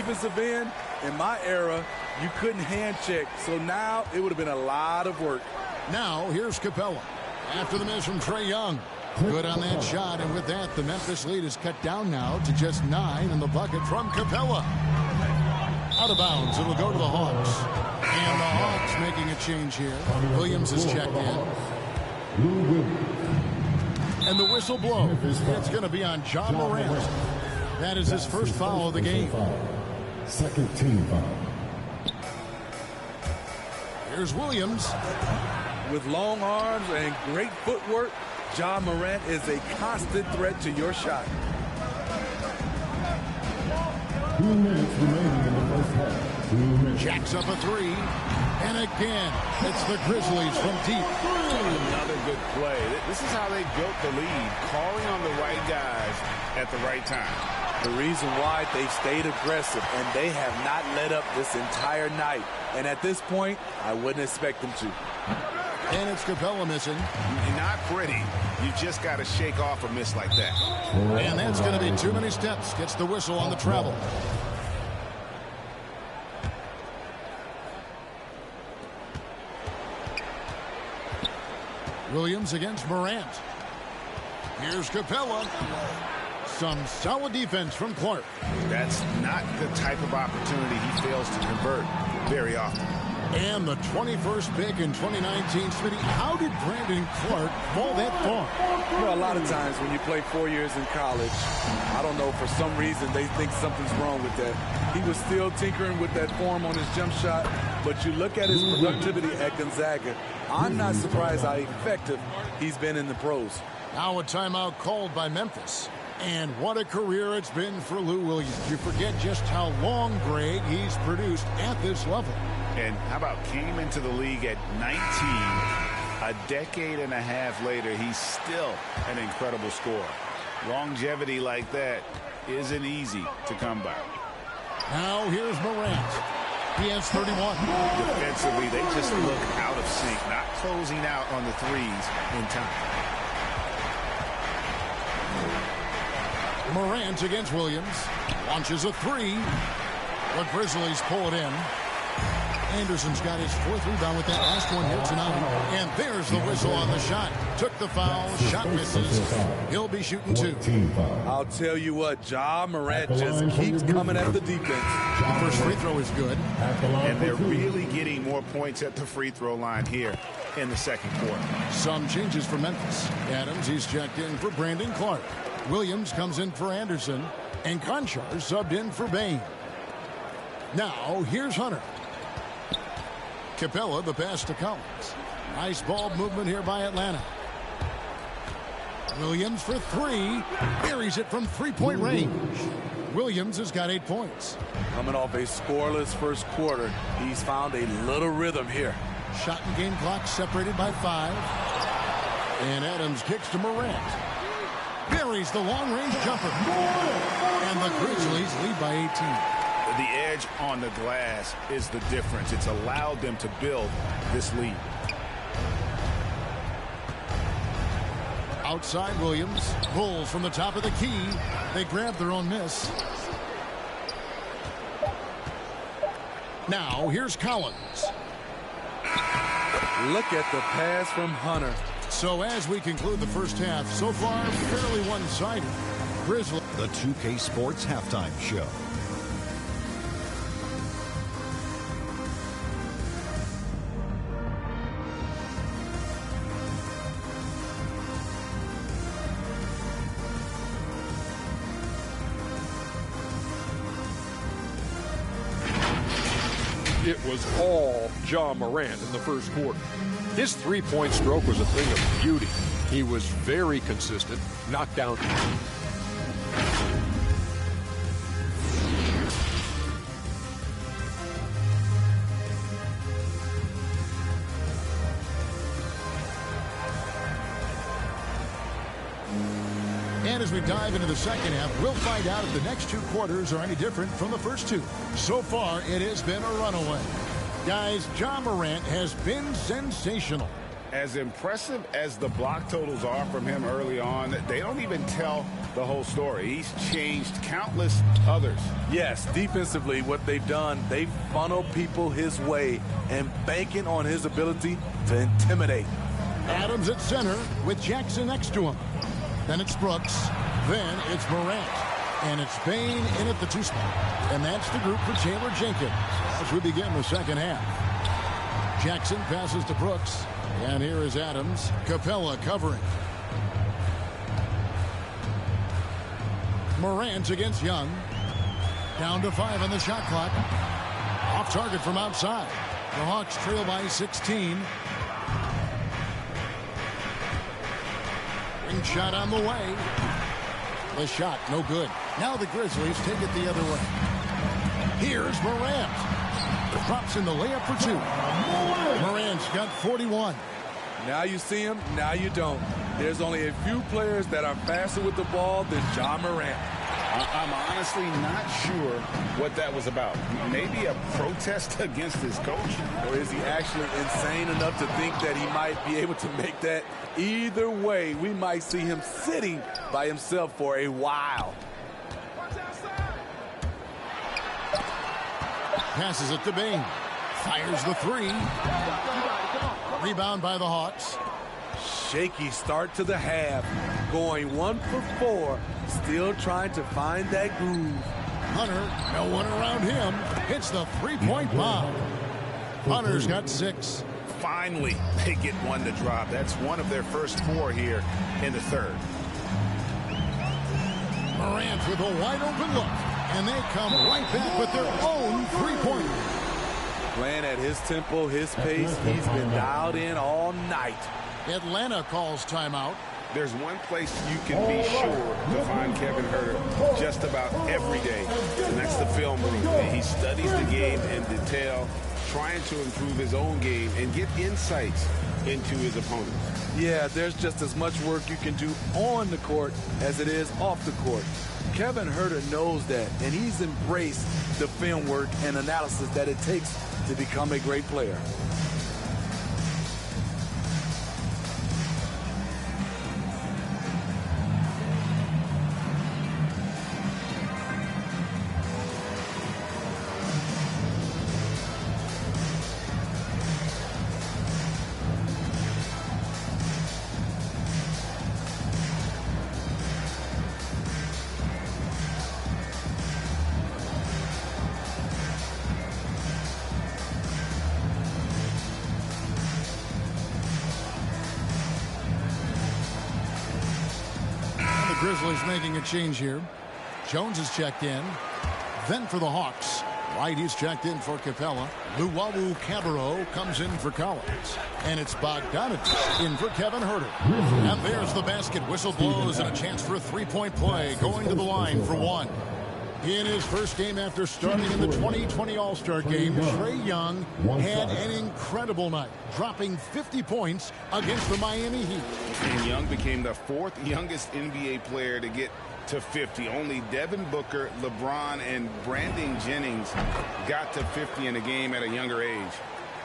defensive end, in my era, you couldn't hand check. So now it would have been a lot of work. Now here's Capella. After the miss from Trae Young. Good on that shot, and with that, the Memphis lead is cut down now to just 9 in the bucket from Capella. Out of bounds, it'll go to the Hawks. And the Hawks making a change here. Williams is checked in. And the whistle blows. It's going to be on Ja Morant. That is his first foul of the game. Second team foul. Here's Williams. With long arms and great footwork, Ja Morant is a constant threat to your shot. 2 minutes remaining in the first half. 2 minutes. Jacks up a three. And again, it's the Grizzlies from deep. Another good play. This is how they built the lead, calling on the right guys at the right time. The reason why they've stayed aggressive, and they have not let up this entire night. And at this point, I wouldn't expect them to. And it's Capella missing. Not pretty. You just got to shake off a miss like that. And that's going to be too many steps. Gets the whistle on the travel. Williams against Morant. Here's Capella. Some solid defense from Clark. That's not the type of opportunity he fails to convert very often. And the 21st pick in 2019. Smitty, how did Brandon Clark fall that far? Well, a lot of times when you play 4 years in college, I don't know, for some reason they think something's wrong with that. He was still tinkering with that form on his jump shot, but you look at his productivity at Gonzaga, I'm not surprised how effective he's been in the pros. Now a timeout called by Memphis. And what a career it's been for Lou Williams. You forget just how long, Greg, he's produced at this level. And how about came into the league at 19, a decade and a half later, he's still an incredible scorer. Longevity like that isn't easy to come by. Now here's Morant. He has 31. Defensively, they just look out of sync, not closing out on the threes in time. Morant against Williams. Launches a three. The Grizzlies pull it in. Anderson's got his 4th rebound with that last one here tonight. And there's the whistle on the shot. Took the foul. Shot misses. He'll be shooting 2. I'll tell you what, Ja Morant just keeps coming at the defense. The first free throw is good. And they're really getting more points at the free throw line here in the second quarter. Some changes for Memphis. Adams, he's checked in for Brandon Clark. Williams comes in for Anderson. And Conchar subbed in for Bain. Now, here's Hunter. Capella, the pass to Collins. Nice ball movement here by Atlanta. Williams for 3. Buries it from 3-point range. Williams has got 8 points. Coming off a scoreless first quarter, he's found a little rhythm here. Shot and game clock separated by 5. And Adams kicks to Morant. Buries the long-range jumper. And the Grizzlies lead by 18. The edge on the glass is the difference. It's allowed them to build this lead. Outside Williams. Bulls from the top of the key. They grab their own miss. Now here's Collins. Look at the pass from Hunter. So as we conclude the first half, so far fairly one-sided. Grizzlies. The 2K Sports Halftime Show. It was all Ja Morant in the first quarter. His three-point stroke was a thing of beauty. He was very consistent, knocked down. And as we dive into the second half, we'll find out if the next 2 quarters are any different from the first 2. So far, it has been a runaway. Guys, Ja Morant has been sensational. As impressive as the block totals are from him early on, they don't even tell the whole story. He's changed countless others. Yes, defensively, what they've done, they've funneled people his way and banking on his ability to intimidate. Adams at center with Jackson next to him. Then it's Brooks. Then it's Morant. And it's Bain in at the 2 spot. And that's the group for Taylor Jenkins as we begin the second half. Jackson passes to Brooks. And here is Adams. Capella covering. Morant against Young. Down to 5 on the shot clock. Off target from outside. The Hawks trail by 16. Ring shot on the way. The shot, no good. Now the Grizzlies take it the other way. Here's Morant. Drops in the layup for 2. Morant's got 41. Now you see him, now you don't. There's only a few players that are faster with the ball than Ja Morant. I'm honestly not sure what that was about. Maybe a protest against his coach? Or is he actually insane enough to think that he might be able to make that? Either way, we might see him sitting by himself for a while. Passes it to Bain. Fires the 3. Rebound by the Hawks. Shaky start to the half. Going 1 for 4. Still trying to find that groove. Hunter, no one around him. Hits the 3-point bomb. Hunter's got 6. Finally, they get one to drop. That's one of their first 4 here in the third. Morant with a wide open look. And they come right back with their own 3-pointer. Playing at his tempo, his pace. He's been dialed in all night. Atlanta calls timeout. There's one place you can be sure to find Kevin Huerter just about every day, and that's the film room. He studies the game in detail, trying to improve his own game and get insights into his opponents. Yeah, there's just as much work you can do on the court as it is off the court. Kevin Huerter knows that, and he's embraced the film work and analysis that it takes to become a great player. Grizzlies making a change here. Jones is checked in. Then for the Hawks, White is checked in for Capella. Luwawu Cabarro comes in for Collins. And it's Bogdanovich in for Kevin Huerter. And there's the basket. Whistle blows and a chance for a 3-point play. Going to the line for 1. In his first game after starting in the 2020 All-Star Game, Trae Young had an incredible night, dropping 50 points against the Miami Heat. And Young became the 4th youngest NBA player to get to 50. Only Devin Booker, LeBron, and Brandon Jennings got to 50 in a game at a younger age.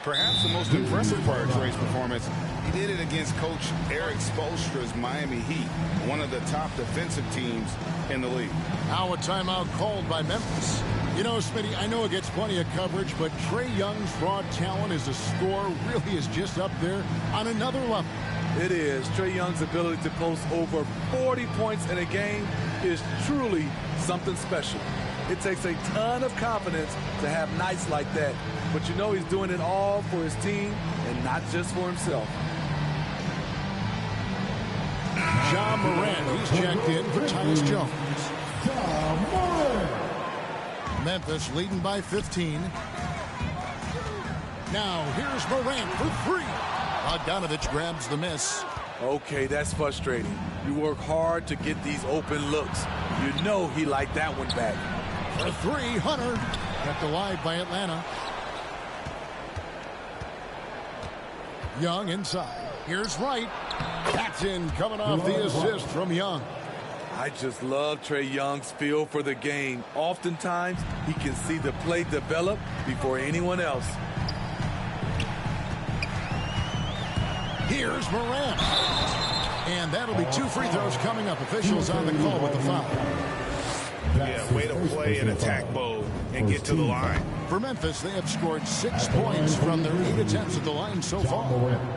Perhaps the most impressive part of Trae's performance, he did it against Coach Eric Spoelstra's Miami Heat, one of the top defensive teams in the league. Now a timeout called by Memphis. You know, Smitty, I know it gets plenty of coverage, but Trae Young's raw talent as a scorer really is just up there on another level. It is. Trae Young's ability to post over 40 points in a game is truly something special. It takes a ton of confidence to have nights like that. But you know he's doing it all for his team and not just for himself. Ja Morant, he's checked in for Tyus Jones. Memphis leading by 15. Now here's Morant for 3. Bogdanovich grabs the miss. Okay, that's frustrating. You work hard to get these open looks. You know he liked that one back. For 3, Hunter. Kept alive by Atlanta. Young inside. Here's Wright. That's in, coming off the assist from Young. I just love Trae Young's feel for the game. Oftentimes, he can see the play develop before anyone else. Here's Morrant. And that'll be 2 free throws coming up. Officials on the call with the foul. Yeah, way to play in attack mode and get to the line. For Memphis, they have scored 6 points from their 8 attempts at the line so far.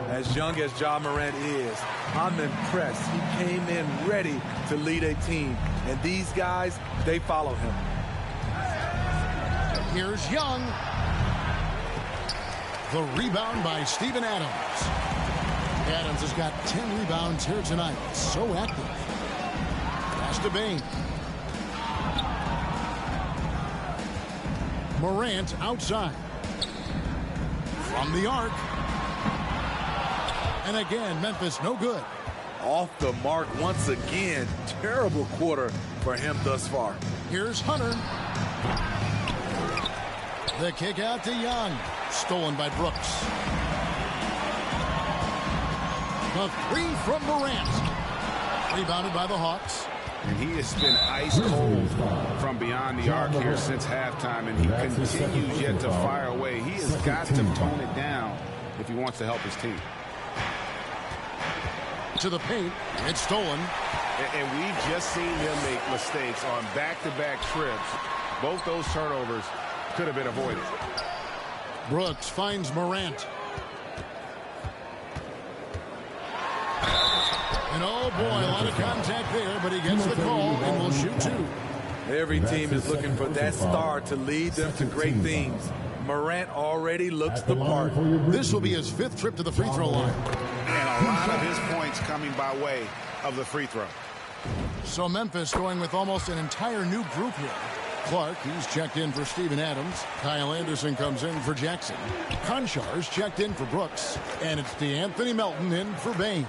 As young as Ja Morant is, I'm impressed. He came in ready to lead a team. And these guys, they follow him. Here's Young. The rebound by Steven Adams. Adams has got 10 rebounds here tonight. So active. Pass to Bain. Morant outside. From the arc. And again, Memphis no good. Off the mark once again. Terrible quarter for him thus far. Here's Hunter. The kick out to Young. Stolen by Brooks. The 3 from Morant. Rebounded by the Hawks. And he has been ice cold from beyond the arc here since halftime, and he continues yet to fire away. He has got to tone it down if he wants to help his team. To the paint. It's stolen. And we've just seen him make mistakes on back-to-back trips. Both those turnovers could have been avoided. Brooks finds Morant. And oh boy, a lot of contact there, but he gets the call and will shoot 2. Every team is looking for that star to lead them to great things. Morant already looks the part. This will be his 5th trip to the free throw line. And a lot of his points coming by way of the free throw. So Memphis going with almost an entire new group here. Clark, he's checked in for Steven Adams. Kyle Anderson comes in for Jackson. Conchar's checked in for Brooks. And it's DeAnthony Melton in for Bain.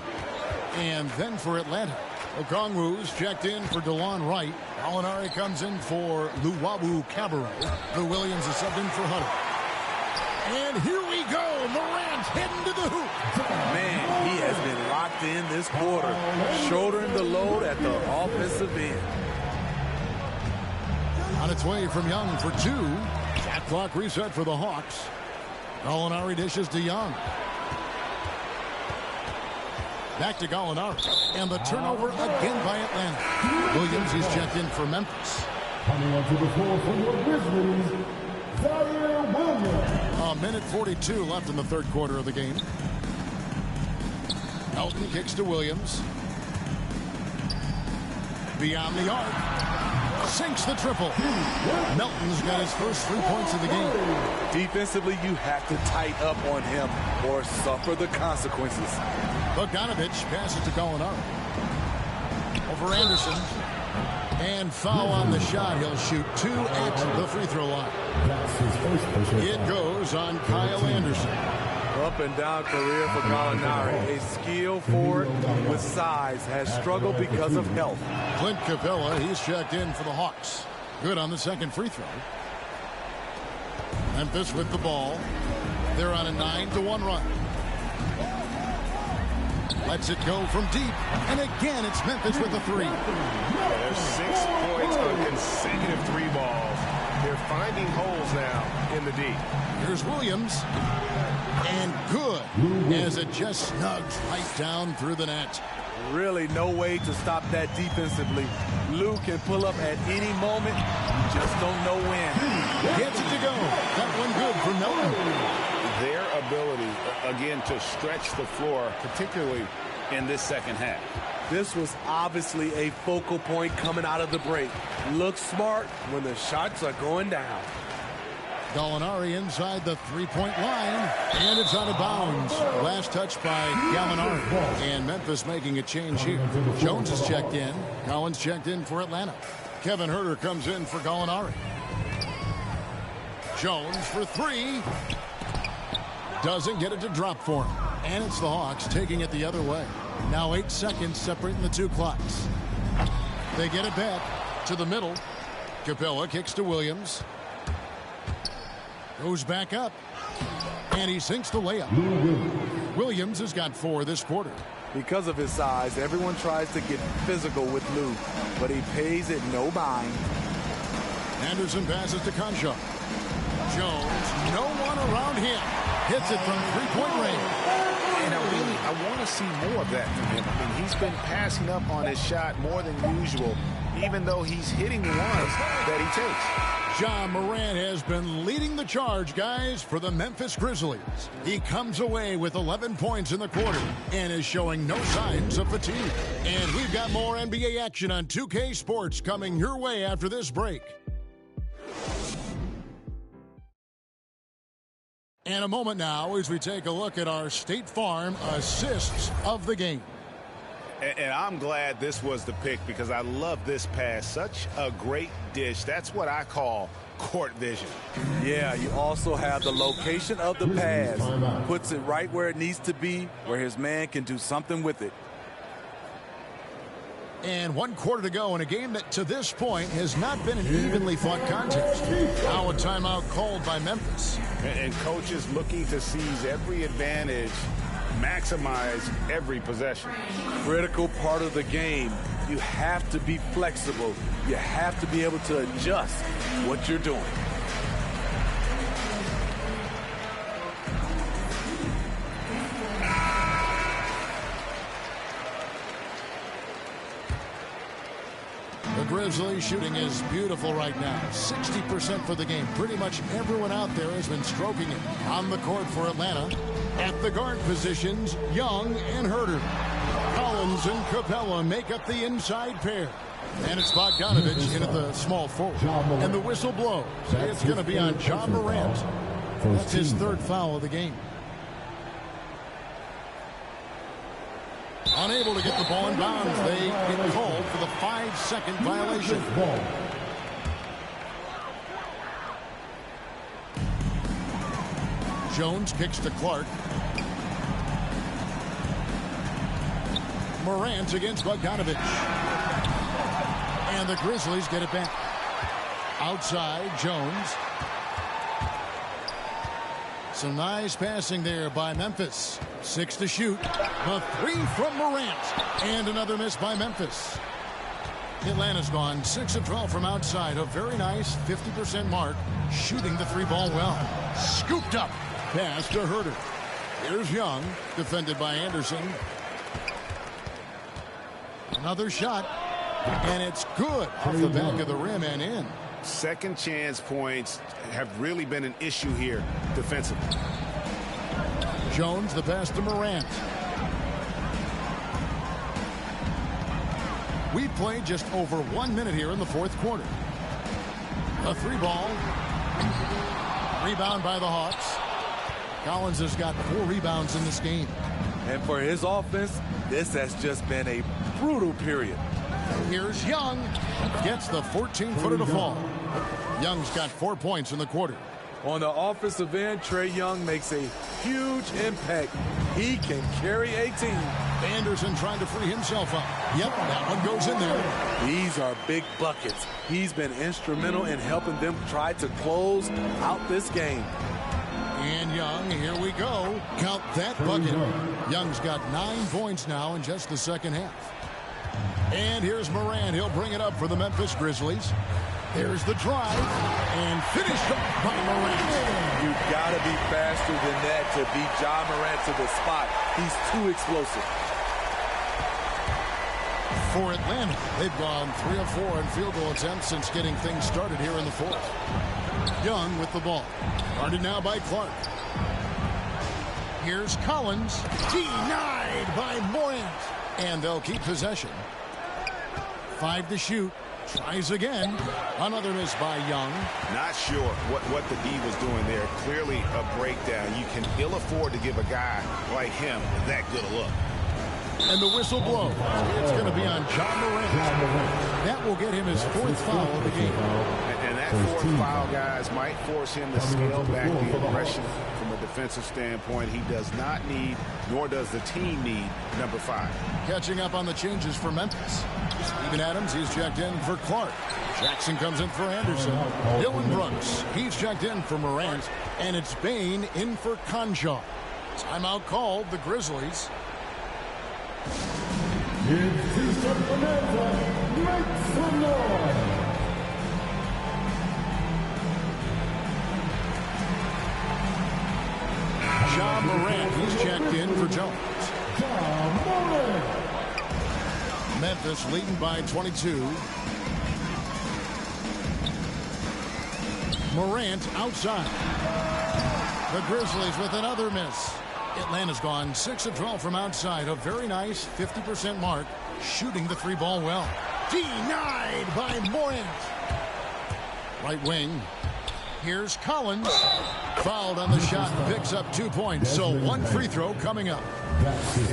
And then for Atlanta, Okongwu's checked in for DeLon Wright. Gallinari comes in for Luwawu Cabarro. Lou Williams is subbed in for Hunter. And here we go. Morant heading to the hoop. Man, he has been locked in this quarter, shouldering the load at the offensive end. On its way from Young for 2. Shot clock reset for the Hawks. Gallinari dishes to Young. Back to Gallinari. And the turnover again by Atlanta. Williams is checked in for Memphis. Coming onto the floor for your Grizzlies, Zaire Williams. A minute 42 left in the 3rd quarter of the game. Melton kicks to Williams. Beyond the arc. Sinks the triple. Melton's got his first 3 points of the game. Defensively, you have to tighten up on him or suffer the consequences. Bogdanovich passes to Gallinari. Over Anderson. And foul on the shot. He'll shoot 2 at the free throw line. That's his first personal It goes on Kyle Anderson. Up and down career for Gallinari. A skill forward with size has struggled because of health. Clint Capella, he's checked in for the Hawks. Good on the 2nd free throw. Memphis with the ball. They're on a 9-1 run. Lets it go from deep. And again, it's Memphis with the 3. There's 6 points on consecutive 3 balls. They're finding holes now in the D. Here's Williams. And good, as it just snugs right down through the net. Really no way to stop that defensively. Lou can pull up at any moment. You just don't know when. Gets it to go. That one good for Melton. Their ability, again, to stretch the floor, particularly in this 2nd half. This was obviously a focal point coming out of the break. Look smart when the shots are going down. Gallinari inside the 3-point line, and it's out of bounds. Last touch by Gallinari, and Memphis making a change here. Jones is checked in. Collins checked in for Atlanta. Kevin Huerter comes in for Gallinari. Jones for 3. Doesn't get it to drop for him. And it's the Hawks taking it the other way. Now 8 seconds separating the 2 clocks. They get it back to the middle. Capella kicks to Williams. Goes back up. And he sinks the layup. Williams has got 4 this quarter. Because of his size, everyone tries to get physical with Lou, but he pays it no mind. Anderson passes to Concha. Jones, no one around him. Hits it from 3-point range. And I want to to see more of that from him. I mean, he's been passing up on his shot more than usual, even though he's hitting the ones that he takes. Ja Morant has been leading the charge, guys, for the Memphis Grizzlies. He comes away with 11 points in the quarter and is showing no signs of fatigue. And we've got more NBA action on 2K Sports coming your way after this break. And a moment now as we take a look at our State Farm assists of the game. And I'm glad this was the pick because I love this pass. Such a great dish. That's what I call court vision. Yeah, you also have the location of the pass. Puts it right where it needs to be, where his man can do something with it. And 1 quarter to go in a game that to this point has not been an evenly fought contest. Now a timeout called by Memphis. And coaches looking to seize every advantage, maximize every possession. Critical part of the game. You have to be flexible. You have to be able to adjust what you're doing. The Grizzlies shooting is beautiful right now. 60% for the game. Pretty much everyone out there has been stroking it. On the court for Atlanta. At the guard positions, Young and Herter. Collins and Capella make up the inside pair. And it's Bogdanovich in at the small forward. And the whistle blows. It's going to be on Ja Morant. That's his 3rd foul of the game. Unable to get the ball in bounds. They get called for the 5-second violation. Jones kicks to Clark. Morant against Bogdanovich. And the Grizzlies get it back. Outside, Jones. Some nice passing there by Memphis. 6 to shoot. A 3 from Morant. And another miss by Memphis. Atlanta's gone 6 of 12 from outside. A very nice 50% mark. Shooting the 3-ball well. Scooped up. Pass to Herter. Here's Young. Defended by Anderson. Another shot. And it's good. Off the back of the rim and in. Second chance points have really been an issue here defensively. Jones, the pass to Morant. We played just over 1 minute here in the 4th quarter. A 3-ball. Rebound by the Hawks. Collins has got 4 rebounds in this game. And for his offense, this has just been a brutal period. Here's Young. Gets the 14-footer to fall. Young's got 4 points in the quarter. On the offensive end, Trae Young makes a huge impact. He can carry a team. Anderson trying to free himself up. Yep, that one goes in there. These are big buckets. He's been instrumental in helping them try to close out this game. And Young, here we go. Count that bucket. Young's got 9 points now in just the second half. And here's Morant. He'll bring it up for the Memphis Grizzlies. There's the drive. And finished off by Morant. You've got to be faster than that to beat Ja Morant to the spot. He's too explosive. For Atlanta, they've gone 3 of 4 in field goal attempts since getting things started here in the 4th. Young with the ball. Guarded now by Clark. Here's Collins. Denied by Morant. And they'll keep possession. 5 to shoot. Tries again. Another miss by Young. Not sure what the D was doing there. Clearly a breakdown. You can ill afford to give a guy like him that good a look. And the whistle blows. It's going to be on Ja Morant. That will get him his 4th foul of the game. And that 4th foul, guys, might force him to scale back the aggression from a defensive standpoint. He does not need, nor does the team need, number 5. Catching up on the changes for Memphis. Steven Adams, he's checked in for Clark. Jackson comes in for Anderson. Dylan Brooks, he's checked in for Morant. And it's Bain in for Conjar. Timeout called, the Grizzlies. Give T-shirt Bonanza, make some noise. Ja Morant, he's checked in for Jones. Memphis leading by 22. Morrant outside. The Grizzlies with another miss. Atlanta's gone 6 of 12 from outside. A very nice 50% mark. Shooting the three ball well. Denied by Morrant. Right wing. Here's Collins. Fouled on the shot. Picks up 2 points. So one free throw coming up.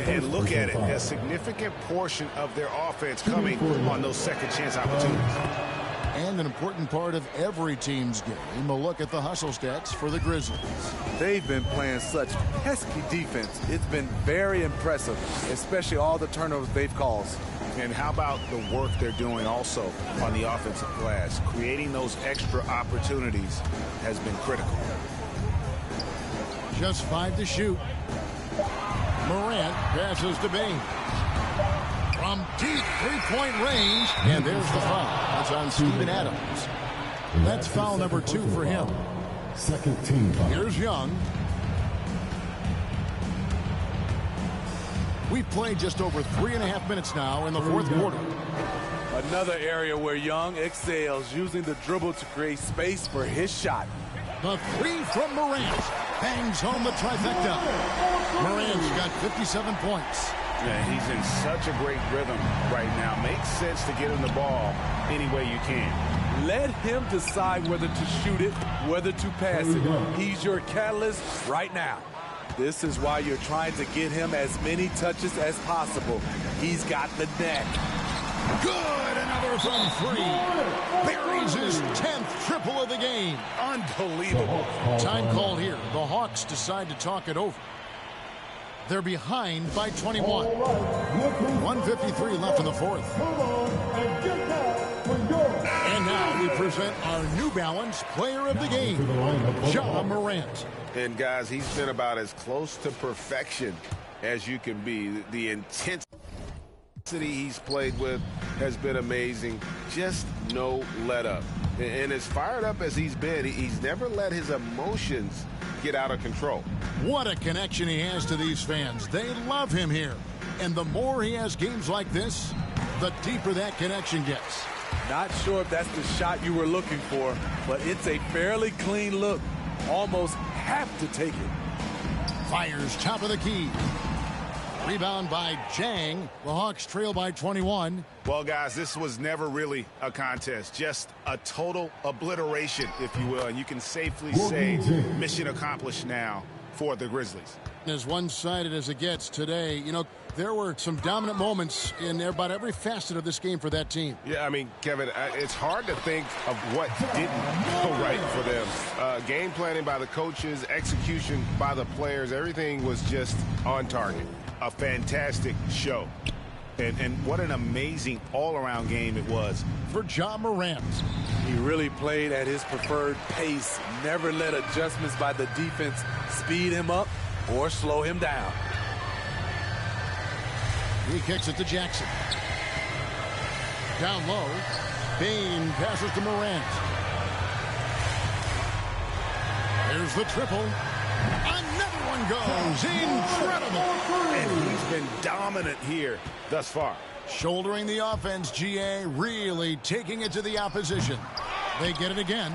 And look at it. A significant portion of their offense coming on those second chance opportunities. And an important part of every team's game, a look at the hustle stats for the Grizzlies. They've been playing such pesky defense. It's been very impressive, especially all the turnovers they've caused. And how about the work they're doing also on the offensive glass? Creating those extra opportunities has been critical. Just 5 to shoot. Morant passes to Bain. From deep three-point range. And there's the foul. That's on Steven Adams. That's foul number 2 for him. Second team foul. Here's Young. We've played just over 3.5 minutes now in the fourth quarter. Another area where Young excels, using the dribble to create space for his shot. The three from Morant. Bangs home the trifecta. Morant's got 57 points. Yeah, he's in such a great rhythm right now. Makes sense to get him the ball any way you can. Let him decide whether to shoot it, whether to pass it. He's your catalyst right now. This is why you're trying to get him as many touches as possible. He's got the net. Good, another from 3. Buries his 10th triple of the game. Unbelievable. Time called here. The Hawks decide to talk it over. They're behind by 21. 1:53 left in the fourth. And now we present our New Balance player of the game, Ja Morant. And guys, he's been about as close to perfection as you can be. The intensity he's played with has been amazing. Just no let up. And as fired up as he's been, he's never let his emotions get out of control. What a connection he has to these fans. They love him here. And the more he has games like this, the deeper that connection gets. Not sure if that's the shot you were looking for, but it's a fairly clean look. Almost have to take it. Fires top of the key. Rebound by Jang. The Hawks trail by 21. Well, guys, this was never really a contest. Just a total obliteration, if you will. And you can safely say mission accomplished now for the Grizzlies. As one-sided as it gets today, you know, there were some dominant moments in about every facet of this game for that team. Yeah, I mean, Kevin, it's hard to think of what didn't go right for them. Game planning by the coaches, execution by the players, everything was just on target. A fantastic show. And what an amazing all-around game it was for Ja Morant. He really played at his preferred pace. Never let adjustments by the defense speed him up or slow him down. He kicks it to Jackson. Down low. Bain passes to Morant. There's the triple. Another one goes. Incredible. And he's been dominant here thus far. Shouldering the offense, GA really taking it to the opposition. They get it again.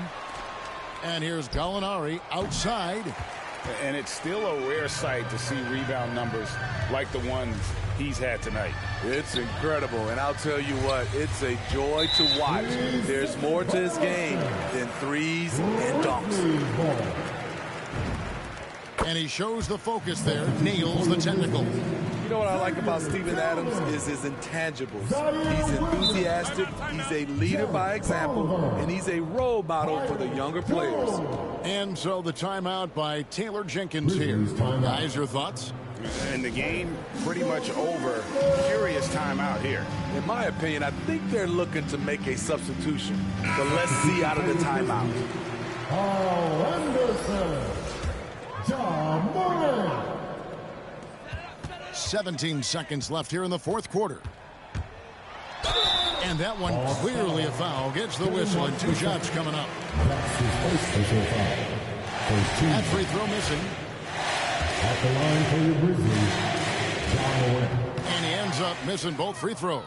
And here's Gallinari outside. And it's still a rare sight to see rebound numbers like the ones he's had tonight. It's incredible, and I'll tell you what, it's a joy to watch. There's more to his game than threes and dunks. And he shows the focus there, nails the technical. You know what I like about Steven Adams is his intangibles. He's enthusiastic, he's a leader by example, and he's a role model for the younger players. And so the timeout by Taylor Jenkins here. Guys, your thoughts? And the game pretty much over. Curious timeout here. In my opinion, I think they're looking to make a substitution. But let's see out of the timeout. Anderson. Ja Morant. 17 seconds left here in the fourth quarter. And that one clearly a foul. Gets the whistle and 2 shots coming up. That's his first official foul. First team. That free throw missing. At the line for your Grizzlies, Ja Morant. And he ends up missing both free throws.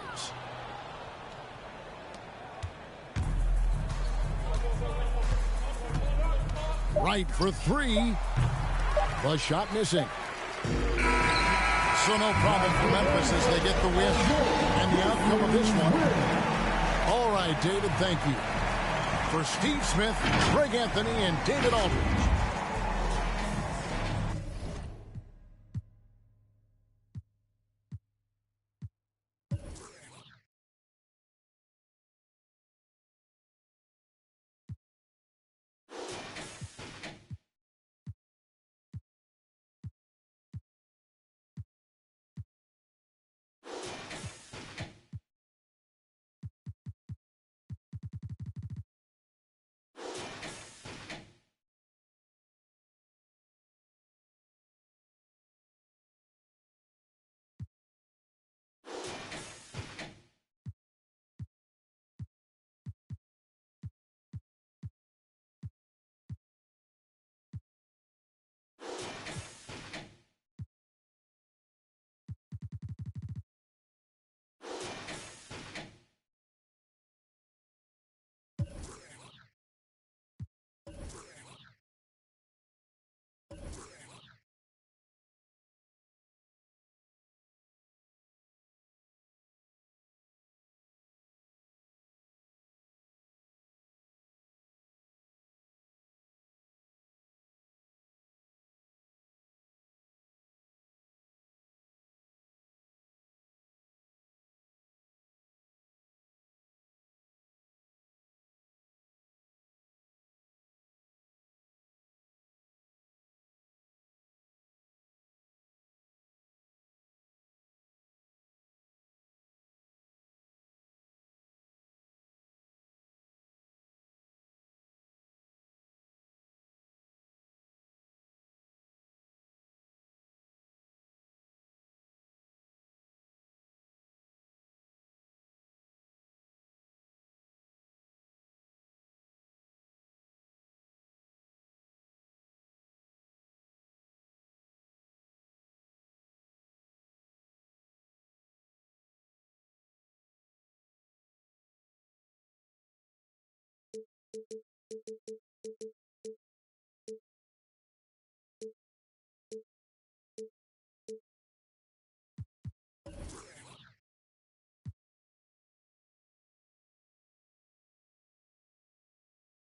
right for three. The shot missing. So no problem for Memphis as they get the win. And the outcome of this one. All right, David, thank you. For Steve Smith, Greg Anthony, and David Aldridge.